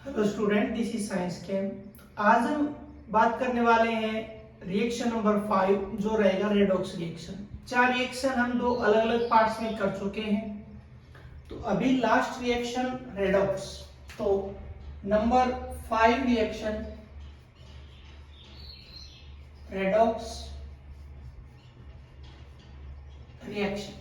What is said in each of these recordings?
Hello student, this is science chem. आज हम बात करने वाले हैं रिएक्शन नंबर 5 जो रहेगा रेडॉक्स रिएक्शन। 4 रिएक्शन हम दो अलग अलग पार्ट्स में कर चुके हैं, तो अभी लास्ट रिएक्शन रेडॉक्स। तो number 5 reaction redox reaction.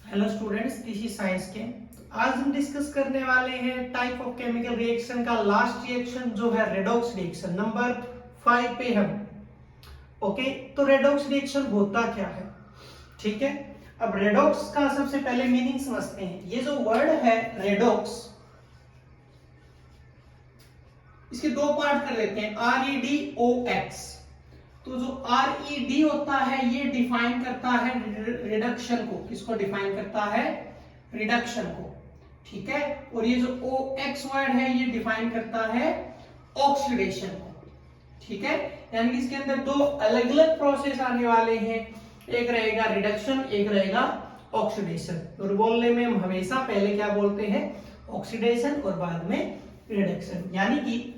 Hello students, this is science के। आज हम डिस्कस करने वाले हैं टाइप ऑफ केमिकल रिएक्शन का लास्ट रिएक्शन जो है रेडॉक्स रिएक्शन नंबर 5 पे हम। ओके, तो रेडॉक्स रिएक्शन होता क्या है? ठीक है, अब रेडॉक्स का सबसे पहले मीनिंग समझते हैं। ये जो वर्ड है रेडॉक्स, इसके दो पार्ट कर लेते हैं, REDOX। तो जो RED होता है ये डिफाइन करता है रिडक्शन को। किसको डिफाइन करता है? रिडक्शन को। ठीक है, और ये जो OX वर्ड है ये डिफाइन करता है ऑक्सीडेशन को। ठीक है, यानी कि इसके अंदर दो अलग अलग प्रोसेस आने वाले हैं, एक रहेगा रिडक्शन, एक रहेगा ऑक्सीडेशन। और बोलने में हम हमेशा पहले क्या बोलते हैं? ऑक्सीडेशन, और बाद में रिडक्शन। यानी कि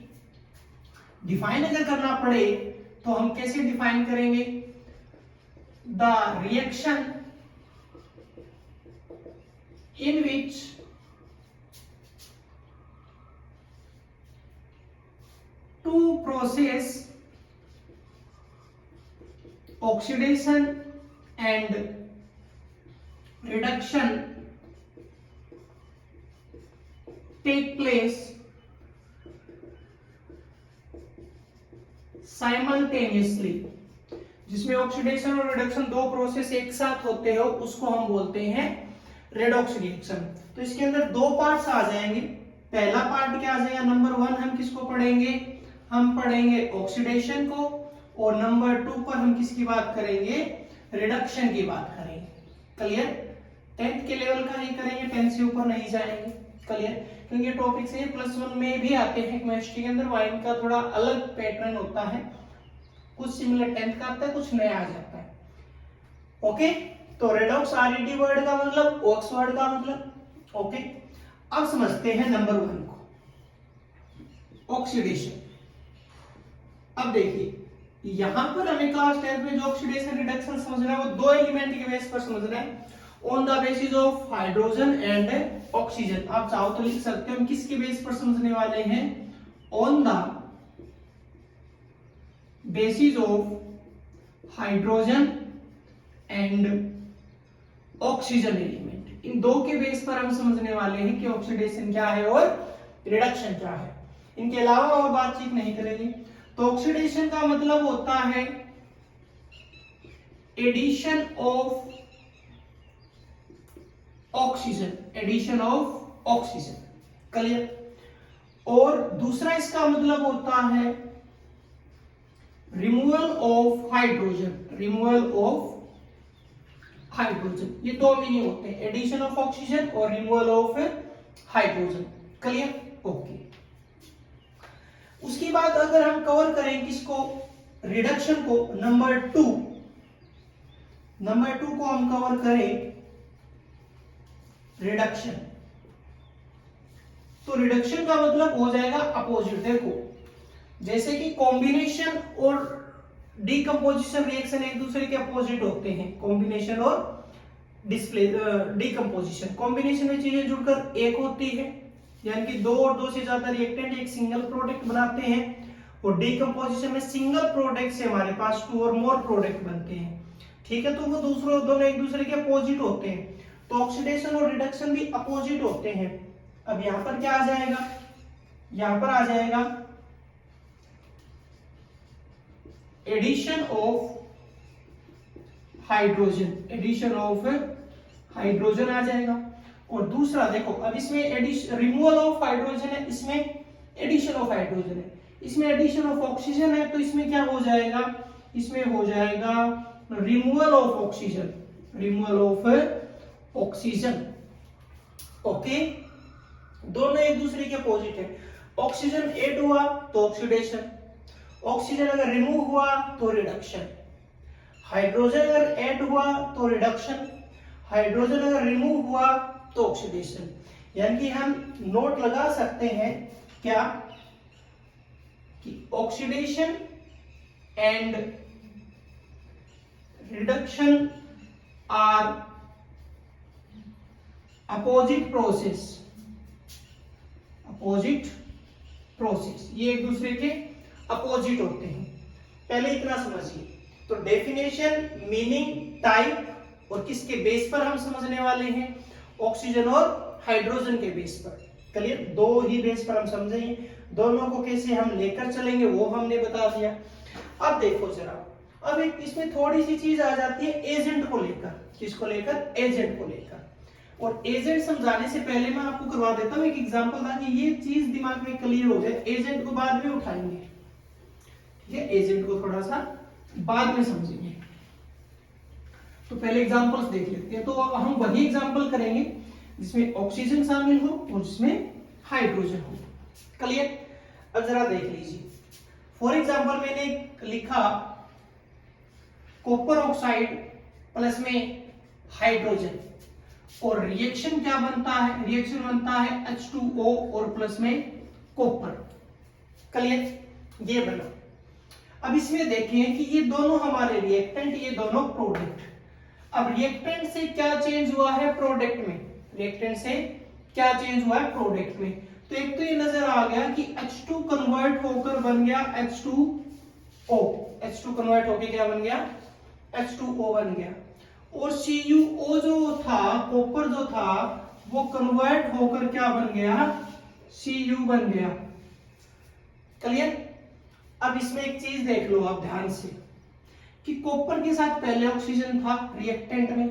डिफाइन अगर करना पड़े तो हम कैसे डिफाइन करेंगे? The reaction in which two process oxidation and reduction take place simultaneously. जिसमें ऑक्सीडेशन और रिडक्शन दो प्रोसेस एक साथ होते हो उसको हम बोलते हैं रेडॉक्स रिएक्शन। तो इसके अंदर दो पार्ट्स आ जाएंगे। पहला पार्ट क्या आ जाएगा? नंबर 1 हम किसको पढ़ेंगे? हम पढ़ेंगे ऑक्सीडेशन को, और नंबर 2 पर हम किसकी बात करेंगे? रिडक्शन की बात करेंगे। क्लियर? 10th के लेवल का ही करेंगे, 10 से ऊपर नहीं जाएंगे। क्लियर? क्योंकि ये टॉपिक्स है +1 में भी आते हैं केमिस्ट्री के अंदर, वाइन का थोड़ा अलग पैटर्न होता है, कुछ सिमिलर 10th का आता है, कुछ नया आ जाता है। ओके, तो रेडॉक्स RED वर्ड का मतलब, OX वर्ड का मतलब। ओके, अब समझते हैं नंबर 1 को, ऑक्सीडेशन। अब देखिए यहां पर हमें क्लास 10th में जो ऑक्सीडेशन रिडक्शन समझना है वो दो एलिमेंट के बेस पर समझना है, on the basis of hydrogen and oxygen. आप चाहो तो लिख सकते हो, हम किसके बेस पर समझने वाले हैं? On the basis of hydrogen and oxygen element. इन दो के बेस पर हम समझने वाले हैं कि ऑक्सीडेशन क्या है और रिडक्शन क्या है। इनके अलावा और बातचीत नहीं करेंगे। तो ऑक्सीडेशन का मतलब होता है addition of oxygen, addition of oxygen. Clear? और दूसरा इसका मतलब होता है removal of hydrogen, removal of hydrogen. ये दो मीनिंग होते हैं, एडिशन ऑफ ऑक्सीजन और removal of hydrogen. Clear? Okay. उसके बाद अगर हम कवर करें किसको? रिडक्शन को। नंबर 2 को हम कवर करें रिडक्शन। तो रिडक्शन का मतलब हो जाएगा अपोजिट। देखो, जैसे कि कॉम्बिनेशन और डीकंपोजिशन रिएक्शन एक दूसरे के अपोजिट होते हैं। कॉम्बिनेशन और डीकंपोजिशन, कॉम्बिनेशन में चीजें जुड़कर एक होती है, यानी कि दो और दो से ज्यादा रिएक्टेंट एक सिंगल प्रोडक्ट बनाते हैं। और डीकंपोजिशन में सिंगल प्रोडक्ट से हमारे पास 2 और मोर प्रोडक्ट बनते हैं। ठीक है, तो वो दोनों एक दूसरे के अपोजिट होते हैं। तो ऑक्सीडेशन और रिडक्शन भी अपोजिट होते हैं। अब यहां पर क्या आ जाएगा? यहां पर आ जाएगा addition of hydrogen, addition of hydrogen आ जाएगा। और दूसरा देखो, अब इसमें रिमूवल ऑफ हाइड्रोजन है, इसमें एडिशन ऑफ हाइड्रोजन है, इसमें एडिशन ऑफ ऑक्सीजन है, तो इसमें क्या हो जाएगा, इसमें हो जाएगा removal of oxygen, removal of oxygen. Okay, दोनों एक दूसरे के अपोजिट है। ऑक्सीजन ऐड हुआ तो ऑक्सीडेशन, ऑक्सीजन अगर रिमूव हुआ तो रिडक्शन, हाइड्रोजन अगर ऐड हुआ तो रिडक्शन, हाइड्रोजन अगर रिमूव हुआ तो ऑक्सीडेशन। यानी कि हम नोट लगा सकते हैं क्या कि oxidation and reduction are opposite process, opposite process, ये एक दूसरे के अपोजिट होते हैं। पहले इतना समझिए। तो डेफिनेशन, मीनिंग, टाइप और किसके बेस पर हम समझने वाले हैं, ऑक्सीजन और हाइड्रोजन के बेस पर। क्लियर, दो ही बेस पर हम समझेंगे, दोनों को कैसे हम लेकर चलेंगे वो हमने बता दिया। अब देखो जरा, अब एक इसमें थोड़ी सी चीज आ जाती है एजेंट को लेकर। किसको लेकर, एजेंट को लेकर। और एजेंट समझाने से पहले मैं आपको करवा देता हूं एक एग्जांपल, ताकि ये चीज दिमाग में क्लियर हो जाए। एजेंट को बाद में उठाएंगे, ठीक है, एजेंट को थोड़ा सा बाद में समझेंगे। तो पहले एग्जांपल्स देख लेते हैं। तो अब हम वही एग्जांपल करेंगे जिसमें ऑक्सीजन शामिल हो और जिसमें हाइड्रोजन हो। क्लियर, अब जरा देख लीजिए। फॉर एग्जांपल मैंने लिखा कॉपर ऑक्साइड प्लस में हाइड्रोजन, और रिएक्शन क्या बनता है, रिएक्शन बनता है H2O और प्लस में कॉपर। क्लियर, ये बना। अब इसमें देखें कि ये दोनों हमारे रिएक्टेंट, ये दोनों प्रोडक्ट। अब रिएक्टेंट से क्या चेंज हुआ है प्रोडक्ट में, रिएक्टेंट से क्या चेंज हुआ है प्रोडक्ट में। तो एक तो ये नजर आ गया कि H2 कन्वर्ट होकर बन गया H2O, H2 कन्वर्ट होकर क्या बन गया, H2O बन गया। और CuO जो था, कॉपर जो था, वो कन्वर्ट होकर क्या बन गया, Cu बन गया। क्लियर, अब इसमें एक चीज देख लो आप ध्यान से कि कॉपर के साथ पहले ऑक्सीजन था रिएक्टेंट में,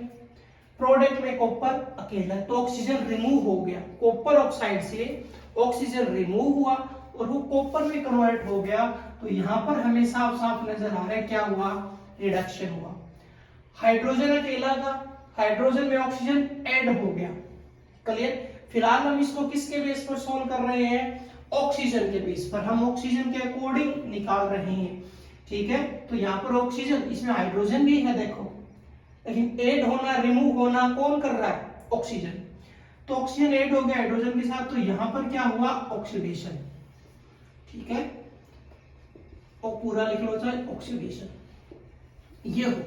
प्रोडक्ट में कॉपर अकेला, तो ऑक्सीजन रिमूव हो गया, कॉपर ऑक्साइड से ऑक्सीजन रिमूव हुआ और वो कॉपर में कन्वर्ट हो गया। तो यहां पर हमें साफ साफ नजर आ रहा है क्या हुआ, रिडक्शन हुआ। हाइड्रोजन अकेला था, हाइड्रोजन में ऑक्सीजन ऐड हो गया। क्लियर, फिलहाल हम इसको किसके बेस पर सोल्व कर रहे हैं, ऑक्सीजन के बेस पर, हम ऑक्सीजन के अकॉर्डिंग निकाल रहे हैं। ठीक है, तो यहाँ पर ऑक्सीजन, इसमें हाइड्रोजन भी है देखो, लेकिन ऐड होना रिमूव होना कौन कर रहा है, ऑक्सीजन। तो ऑक्सीजन ऐड हो गया हाइड्रोजन के साथ, तो यहां पर क्या हुआ, ऑक्सीडेशन। ठीक है, और पूरा लिख लो चाहे ऑक्सीडेशन, ये हो।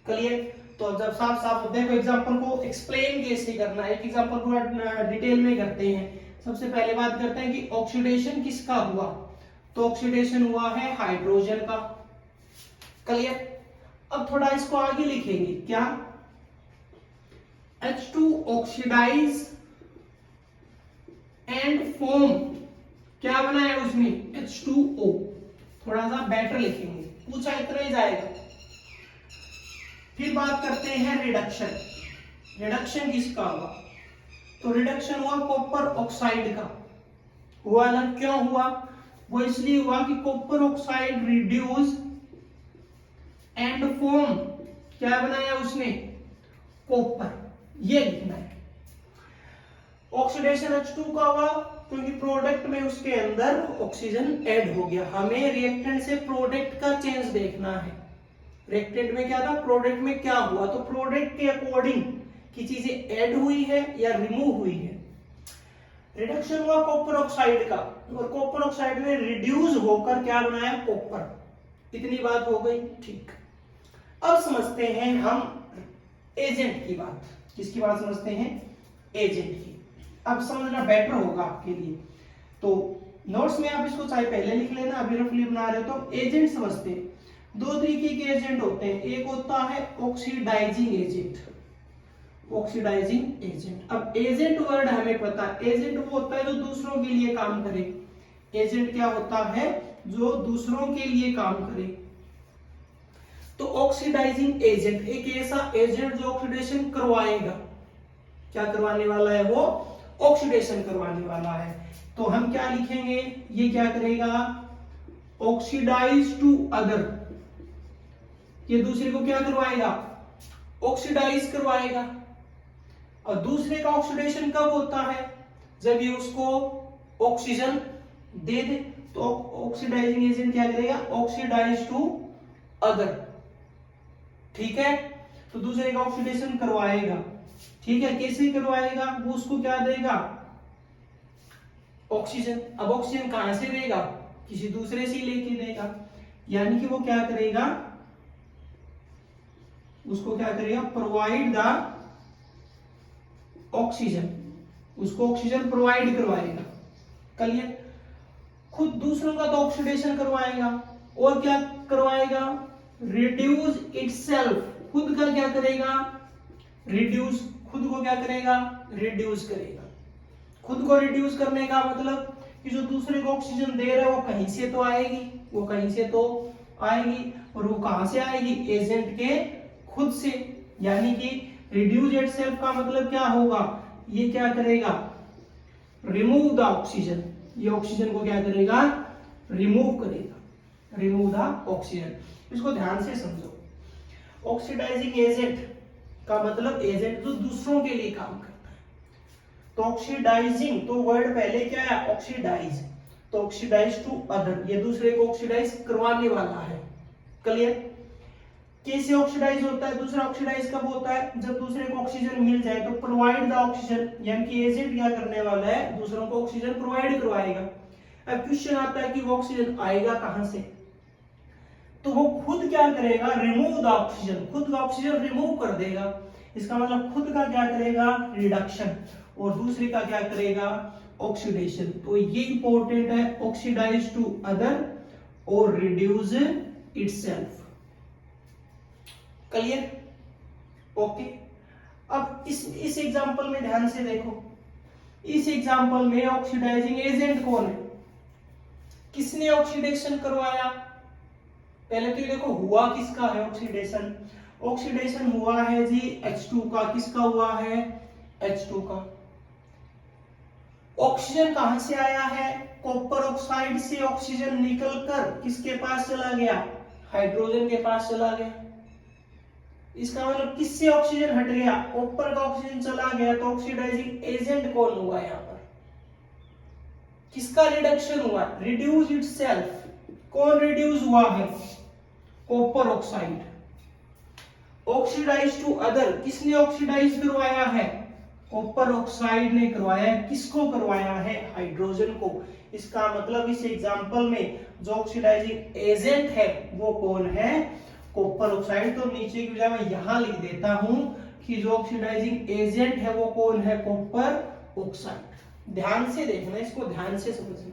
क्लियर, तो जब साफ साफ देखो एग्जांपल को एक्सप्लेन कैसे करना है, एक एग्जांपल को डिटेल में करते हैं। सबसे पहले बात करते हैं कि ऑक्सीडेशन किसका हुआ, तो ऑक्सीडेशन हुआ है हाइड्रोजन का। क्लियर, अब थोड़ा इसको आगे लिखेंगे क्या, H2 ऑक्सीडाइज एंड फॉर्म, क्या बना है उसमें, H2O। थोड़ा सा बेटर लिखेंगे, पूछा इतना ही जाएगा। फिर बात करते हैं रिडक्शन, रिडक्शन किसका हुआ, तो रिडक्शन हुआ कॉपर ऑक्साइड का। हुआ ना, क्यों हुआ, वो इसलिए हुआ कि copper oxide reduce and form, क्या बनाया उसने, कॉपर, ये लिखना है। ऑक्सीडेशन H2 का हुआ क्योंकि प्रोडक्ट में उसके अंदर ऑक्सीजन ऐड हो गया। हमें रिएक्टेंट से प्रोडक्ट का चेंज देखना है, रिएक्टेंट में क्या था, प्रोडक्ट में क्या हुआ, तो प्रोडक्ट के अकॉर्डिंग की चीजें ऐड हुई है या रिमूव हुई है। रिडक्शन हुआ कॉपर ऑक्साइड का, और कॉपर ऑक्साइड ने रिड्यूस होकर क्या बनाया, कॉपर। इतनी बात हो गई, ठीक। अब समझते हैं हम एजेंट की बात, किसकी बात समझते हैं, एजेंट की। अब समझना बेटर होगा आपके लिए, तो नोट्स में आप इसको चाहे पहले लिख लेना, अभी रफली बना रहे हो तो एजेंट समझते हैं। दो तरीके के एजेंट होते हैं, एक होता है ऑक्सीडाइजिंग एजेंट, ऑक्सीडाइजिंग एजेंट। अब एजेंट वर्ड हमें पता है, एजेंट वो होता है जो दूसरों के लिए काम करे। एजेंट क्या होता है, जो दूसरों के लिए काम करे। तो ऑक्सीडाइजिंग एजेंट एक ऐसा एजेंट जो ऑक्सीडेशन करवाएगा, क्या करवाने वाला है, वो ऑक्सीडेशन करवाने वाला है। तो हम क्या लिखेंगे, ये क्या करेगा, ऑक्सीडाइज टू अदर, ये दूसरे को क्या करवाएगा, ऑक्सीडाइज करवाएगा। और दूसरे का ऑक्सीडेशन कब होता है, जब ये उसको ऑक्सीजन दे दे। तो ऑक्सीडाइजिंग एजेंट क्या करेगा, ऑक्सीडाइज टू अदर, ठीक है। तो दूसरे का ऑक्सीडेशन करवाएगा, ठीक है। कैसे करवाएगा, वो उसको क्या देगा, ऑक्सीजन। अब ऑक्सीजन कहां से देगा, किसी दूसरे से लेके देगा, यानी कि वो क्या करेगा, उसको क्या करेगा, प्रोवाइड द ऑक्सीजन, उसको ऑक्सीजन प्रोवाइड करवाएगा। क्लियर। खुद दूसरों का तो ऑक्सीडेशन करवाएगा और क्या करवाएगा, रिड्यूस इटसेल्फ, खुद का क्या करेगा, रिड्यूस, खुद को क्या करेगा, रिड्यूस करेगा। खुद को रिड्यूस करने का मतलब कि जो दूसरे को ऑक्सीजन दे रहा है वो कहीं से तो आएगी, वो कहीं से तो आएगी, और वो कहां से आएगी, एजेंट के खुद से। यानी कि रिड्यूस इटसेल्फ का मतलब क्या होगा, ये क्या करेगा, रिमूव द ऑक्सीजन, ये ऑक्सीजन को क्या करेगा, रिमूव करेगा, रिमूव द ऑक्सीजन। इसको ध्यान से समझो। ऑक्सीडाइजिंग एजेंट का मतलब एजेंट जो दूसरों के लिए काम करता है। तो ऑक्सीडाइजिंग, तो वर्ड पहले क्या है, ऑक्सीडाइज, तो ऑक्सीडाइज टू अदर, ये दूसरे को ऑक्सीडाइज करवाने वाला है। क्लियर। कैसे ऑक्सीडाइज होता है, दूसरा ऑक्सीडाइज कब होता है, जब दूसरे को ऑक्सीजन मिल जाए। तो प्रोवाइड द ऑक्सीजन, यानी कि एजेंट क्या करने वाला है, दूसरों को ऑक्सीजन प्रोवाइड करवाएगा। अब क्वेश्चन आता है कि वो ऑक्सीजन आएगा कहां से, तो वो खुद क्या करेगा, रिमूव द ऑक्सीजन, खुद का ऑक्सीजन रिमूव कर देगा। इसका मतलब खुद का क्या करेगा, रिडक्शन, और दूसरे का क्या करेगा, ऑक्सीडेशन। तो ये इंपॉर्टेंट है, ऑक्सीडाइज टू अदर और रिड्यूस इटसेल्फ। क्लियर। ओके। अब इस एग्जांपल में ध्यान से देखो, इस एग्जांपल में ऑक्सीडाइजिंग एजेंट कौन है, किसने ऑक्सीडेशन करवाया, पहले तो ये देखो हुआ किसका है ऑक्सीडेशन, ऑक्सीडेशन हुआ है जी H2 का, किसका हुआ है, H2 का। ऑक्सीजन कहां से आया है, कॉपर ऑक्साइड से ऑक्सीजन निकलकर किसके पास चला गया, हाइड्रोजन के पास चला गया। इसका मतलब किससे ऑक्सीजन हट गया, कॉपर का ऑक्सीजन चला गया। तो ऑक्सीडाइजिंग एजेंट कौन हुआ यहाँ पर, किसका रिडक्शन हुआ, रिड्यूस इटसेल्फ। कौन रिड्यूस हुआ है, copper oxide. Oxidize to other, किसने ऑक्सीडाइज करवाया है, कॉपर ऑक्साइड ने करवाया है। किसको करवाया है, हाइड्रोजन को। इसका मतलब इस एग्जांपल में जो ऑक्सीडाइजिंग एजेंट है वो कौन है, कॉपर ऑक्साइड। तो नीचे की बजाय मैं यहां लिख देता हूं कि जो ऑक्सीडाइजिंग एजेंट है वो कौन है, कॉपर ऑक्साइड। ध्यान से देखना, इसको ध्यान से समझना।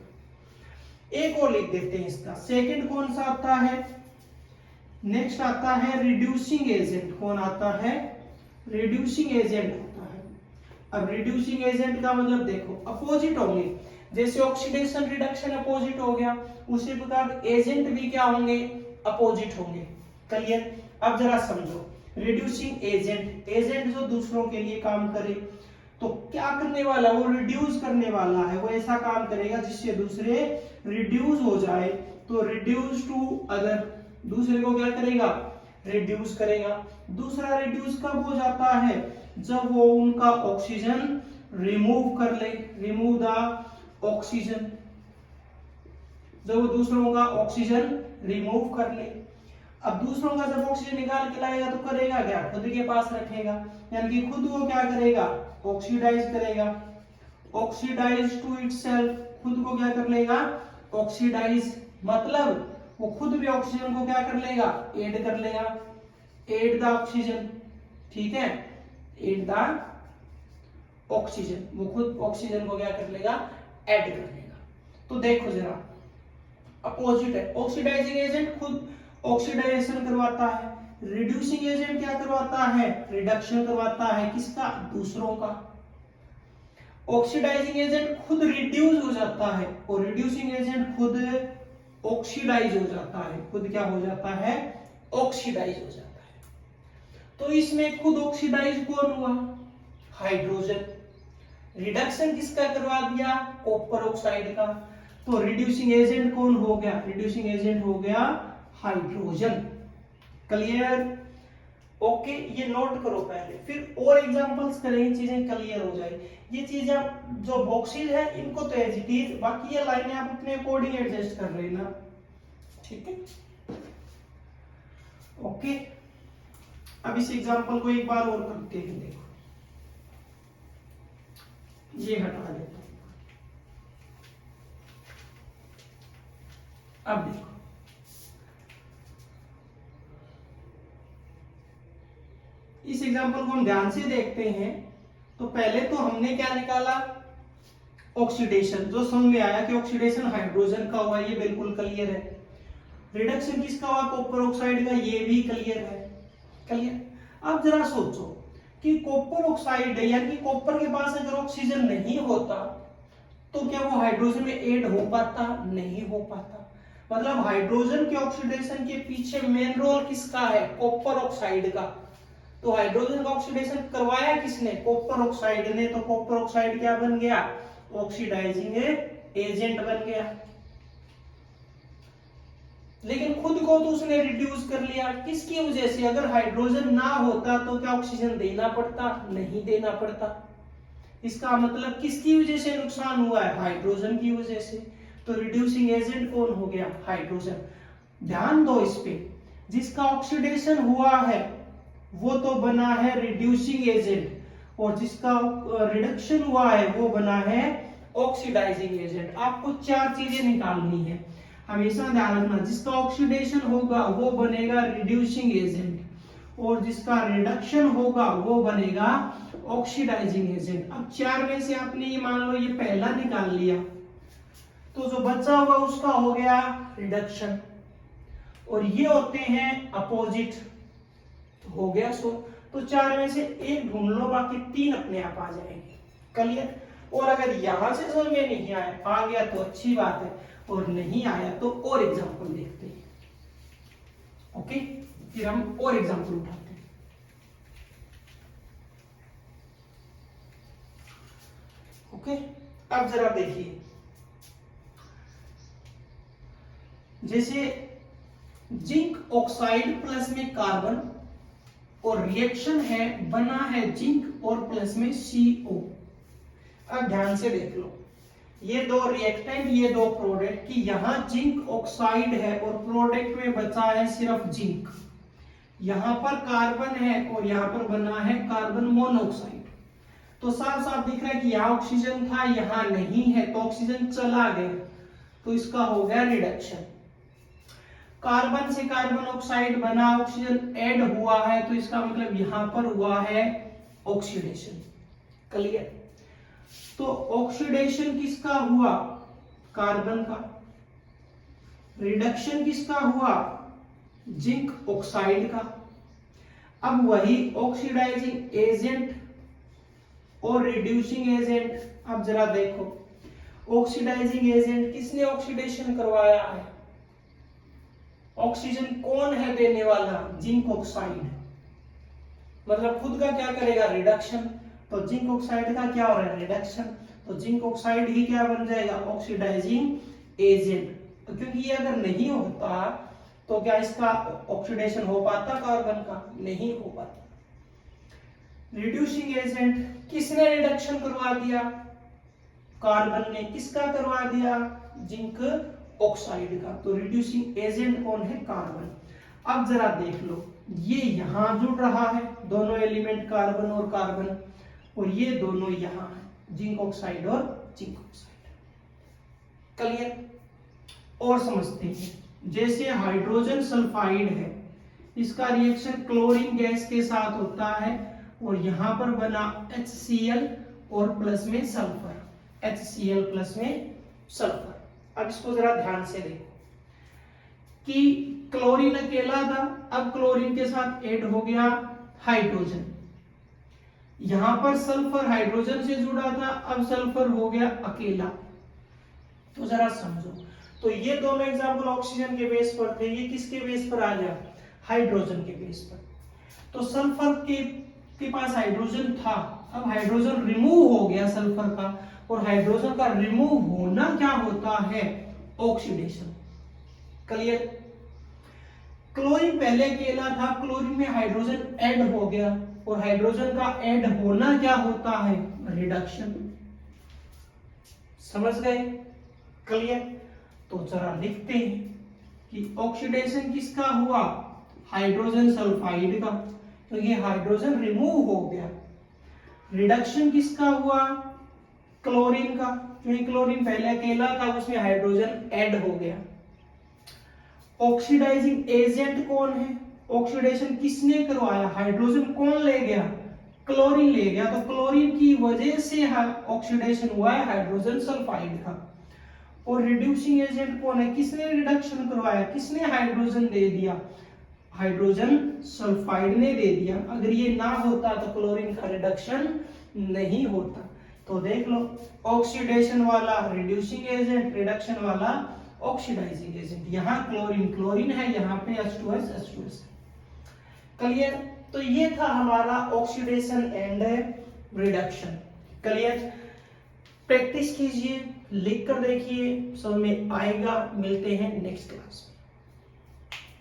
एक और लिख देते हैं इसका, सेकंड कौन सा आता है, नेक्स्ट आता है रिड्यूसिंग एजेंट। कौन आता है, रिड्यूसिंग एजेंट आता है। अब रिड्यूसिंग एजेंट का मतलब देखो अपोजिट होंगे, जैसे ऑक्सीडेशन रिडक्शन अपोजिट हो गया, उसी प्रकार एजेंट भी क्या होंगे, अपोजिट होंगे। क्लियर। अब जरा समझो, रिड्यूसिंग एजेंट, एजेंट जो दूसरों के लिए काम करे, तो क्या करने वाला, वो रिड्यूस करने वाला है। वो ऐसा काम करेगा जिससे दूसरे रिड्यूस हो जाए। तो रिड्यूस टू अदर, दूसरे को क्या करेगा, रिड्यूस करेगा। दूसरा रिड्यूस कब हो जाता है, जब वो उनका ऑक्सीजन रिमूव कर ले, रिमूव द ऑक्सीजन, जब वो दूसरों का ऑक्सीजन रिमूव कर ले। अब दूसरों का जब ऑक्सीजन निकाल के लाएगा तो करेगा क्या, खुद के पास रखेगा, यानी कि खुद वो क्या करेगा, ऑक्सीडाइज करेगा। ऑक्सीडाइज टू इटसेल्फ, खुद को क्या कर लेगा, ऑक्सीडाइज, मतलब वो खुद भी ऑक्सीजन को क्या कर लेगा, ऐड कर लेगा, ऐड द ऑक्सीजन। ठीक है, ऐड द ऑक्सीजन, वो खुद ऑक्सीजन को क्या कर लेगा, ऐड कर लेगा। तो देखो जरा, अपोजिट है, ऑक्सीडाइजिंग एजेंट खुद ऑक्सीडाइजेशन करवाता है, रिड्यूसिंग एजेंट क्या करवाता है, रिडक्शन करवाता है, किसका, दूसरों का। ऑक्सीडाइजिंग एजेंट खुद रिड्यूस हो जाता है और रिड्यूसिंग एजेंट खुद ऑक्सीडाइज हो जाता है, खुद क्या हो जाता है, ऑक्सीडाइज हो जाता है। तो इसमें खुद ऑक्सीडाइज कौन हुआ? हाइड्रोजन। रिडक्शन किसका करवा दिया? कॉपर ऑक्साइड का। तो रिड्यूसिंग एजेंट कौन हो गया? रिड्यूसिंग एजेंट हो गया हाइड्रोजन। क्लियर? ओके, ये नोट करो पहले, फिर और एग्जांपल्स करेंगे, चीजें क्लियर हो जाएगी। ये चीज आप जो बॉक्सेज है इनको तो एज इट इज, बाकी ये लाइनें आप अपने अकॉर्डिंग एडजस्ट कर लेना, ठीक है? ओके, अब इस एग्जांपल को एक बार और करते हैं। देखो, ये हटा देता हूं। अब देखो, इस एग्जांपल को हम ध्यान से देखते हैं। तो पहले तो हमने क्या निकाला? ऑक्सीडेशन, जो समझ में आया कि ऑक्सीडेशन हाइड्रोजन का हुआ, ये बिल्कुल क्लियर है। रिडक्शन किसका हुआ? कॉपर ऑक्साइड का, ये भी क्लियर है। क्लियर? अब जरा सोचो कि कॉपर ऑक्साइड यानी कि कॉपर के पास अगर ऑक्सीजन नहीं होता तो क्या वो हाइड्रोजन में ऐड हो पाता? नहीं हो पाता। मतलब हाइड्रोजन के ऑक्सीडेशन के पीछे मेन रोल किसका है? कॉपर ऑक्साइड का। तो हाइड्रोजन का ऑक्सीडेशन करवाया किसने? कॉपर ऑक्साइड ने। तो कॉपर ऑक्साइड क्या बन गया? ऑक्सीडाइजिंग एजेंट बन गया। लेकिन खुद को तो उसने रिड्यूस कर लिया, किसकी वजह से? अगर हाइड्रोजन ना होता तो क्या ऑक्सीजन देना पड़ता? नहीं देना पड़ता। इसका मतलब किसकी वजह से नुकसान हुआ है? हाइड्रोजन की वजह से। तो रिड्यूसिंग एजेंट कौन हो गया? हाइड्रोजन। ध्यान दो इस पे, जिसका ऑक्सीडेशन हुआ है वो तो बना है रिड्यूसिंग एजेंट, और जिसका रिडक्शन हुआ है वो बना है ऑक्सीडाइजिंग एजेंट। आपको चार चीजें निकालनी है, हमेशा ध्यान रखना। जिसका ऑक्सीडेशन होगा वो बनेगा रिड्यूसिंग एजेंट, और जिसका रिडक्शन होगा वो बनेगा ऑक्सीडाइजिंग एजेंट। अब चार में से आपने ये मान लो ये पहला निकाल लिया, तो जो बचा हुआ उसका हो गया रिडक्शन, और ये होते हैं अपोजिट। हो गया सो। तो चार में से एक ढूंढ लो, बाकी तीन अपने आप आ जाएंगे। क्लियर? और अगर यहां से समझ में नहीं आया, आ गया तो अच्छी बात है, और नहीं आया तो और एग्जांपल देखते हैं। ओके, फिर हम और एग्जांपल उठाते हैं। ओके, अब जरा देखिए, जैसे जिंक ऑक्साइड प्लस में कार्बन, और रिएक्शन है, बना है जिंक और प्लस में CO। अब ध्यान से देख लो, ये दो रिएक्टेंट, ये दो प्रोडक्ट, कि यहां जिंक ऑक्साइड है और प्रोडक्ट में बचा है सिर्फ जिंक। यहां पर कार्बन है और यहां पर बना है कार्बन मोनोऑक्साइड। तो साफ साफ दिख रहा है कि यहां ऑक्सीजन था, यहां नहीं है, तो ऑक्सीजन चला गया, तो इसका हो गया रिडक्शन। कार्बन से कार्बन ऑक्साइड बना, ऑक्सीजन ऐड हुआ है, तो इसका मतलब यहां पर हुआ है ऑक्सीडेशन। क्लियर? तो ऑक्सीडेशन किसका हुआ? कार्बन का। रिडक्शन किसका हुआ? जिंक ऑक्साइड का। अब वही ऑक्सीडाइजिंग एजेंट और रिड्यूसिंग एजेंट, अब जरा देखो, ऑक्सीडाइजिंग एजेंट किसने ऑक्सीडेशन करवाया है? ऑक्सीजन कौन है देने वाला? Zinc oxide. मतलब खुद का क्या करेगा? रिडक्शन। तो जिंक ऑक्साइड का क्या हो रहा है? रिडक्शन। तो जिंक ऑक्साइड ही क्या बन जाएगा? Oxidizing agent. तो क्योंकि ये अगर नहीं होता तो क्या इसका ऑक्सीडेशन हो पाता कार्बन का? नहीं हो पाता। रिड्यूसिंग एजेंट किसने रिडक्शन करवा दिया? कार्बन ने। किसका करवा दिया? जिंक ऑक्साइड का। तो रिड्यूसिंग एजेंट कौन है? कार्बन। अब जरा देख लो, ये यहां जुड़ रहा है, दोनों एलिमेंट कार्बन और कार्बन, और ये दोनों यहां है, जिंक ऑक्साइड और जिंक ऑक्साइड। क्लियर? और समझते हैं, जैसे हाइड्रोजन सल्फाइड है, इसका रिएक्शन क्लोरीन गैस के साथ होता है, और यहां पर बना HCl और प्लस में सल्फर, HCl प्लस में सल्फर। अब इसको जरा ध्यान से देखो कि क्लोरीन अकेला था, अब क्लोरीन के साथ ऐड हो गया हाइड्रोजन। यहां पर सल्फर हाइड्रोजन से जुड़ा था, अब सल्फर हो गया अकेला। तो जरा समझो, तो ये दोनों एग्जांपल ऑक्सीजन के बेस पर थे, ये किसके बेस पर आ गया? हाइड्रोजन के बेस पर। तो सल्फर के पास हाइड्रोजन था, अब हाइड्रोजन रिमूव हो गया सल्फर का, और हाइड्रोजन का रिमूव होना क्या होता है, ऑक्सीडेशन। क्लियर। क्लोरीन पहले अकेला था, क्लोरीन में हाइड्रोजन ऐड हो गया, और हाइड्रोजन का ऐड होना क्या होता है, रिडक्शन। समझ गए। क्लियर। तो जरा लिखते हैं कि ऑक्सीडेशन किसका हुआ, हाइड्रोजन सल्फाइड का, तो ये हाइड्रोजन रिमूव हो गया। रिडक्शन किसका हुआ, क्लोरीन का, क्योंकि क्लोरीन पहले अकेला था, उसमें हाइड्रोजन ऐड हो गया। ऑक्सीडाइजिंग एजेंट कौन है, ऑक्सीडेशन किसने करवाया, हाइड्रोजन कौन ले गया, क्लोरीन ले गया, तो क्लोरीन की वजह से ऑक्सीडेशन हुआ है हाइड्रोजन सल्फाइड का। और रिड्यूसिंग एजेंट कौन है, किसने रिडक्शन करवाया, किसने हाइड्रोजन दे दिया, हाइड्रोजन सल्फाइड ने दे दिया। अगर ये ना होता तो क्लोरीन का रिडक्शन नहीं होता। तो देख लो, ऑक्सीडेशन वाला रिड्यूसिंग एजेंट, रिडक्शन वाला ऑक्सीडाइजिंग एजेंट। यहाँ क्लोरीन क्लोरीन है, यहाँ पे H2S H2S। क्लियर। तो ये था हमारा oxidation and reduction. Clear. Practice कीजिए, लिख कर देखिए, समझ में आएगा। मिलते हैं नेक्स्ट क्लास।